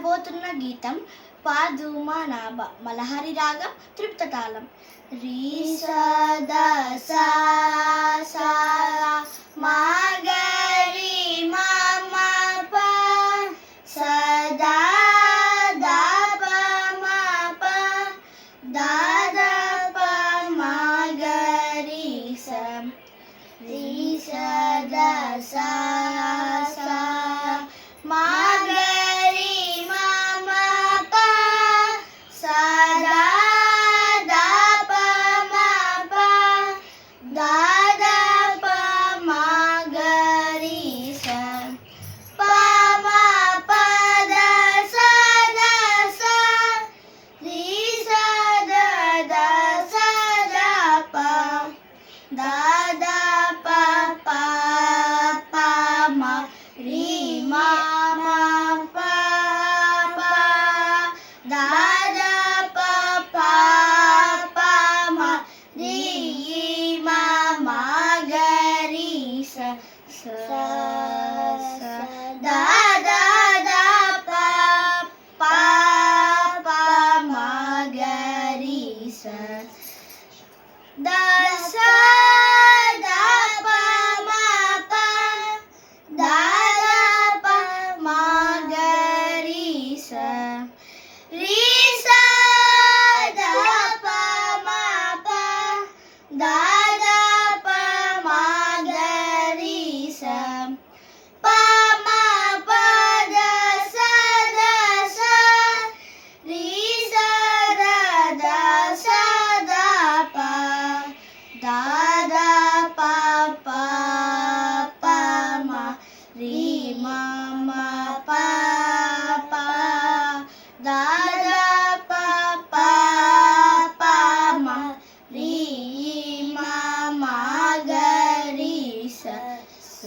పాడబోతున్న గీతం పాదుమా నా మలహరి రాగం తృప్త తాళం. రీ సదా సా సా మా గరి మా మా ప సదా దా ప మా ప దా దా ప మా గరి స రీ సదా సా సా మా గరి మా మా ప సదా దా ప మా ప దా దా ప మా గరి స ప మా ప ద స ద స రీ స ద ద స ద ప దా దా ప ప ప మ రీ మా మా ప ప దా దా ప ప ప మ రీ మా మా గరి స స స దా దా దా ప ప ప మ గరి స దా స దా ప మ ప దా దా ప మ గరి స రీ స దా ప మ ప దా దా ప మ గరి స ప మ ప ద స ద స రీ స ద ద స ద ప దా దా ప ప ప మ రీ మా మా ప ప దా దా ప ప ప మ రీ మా మా గరి స స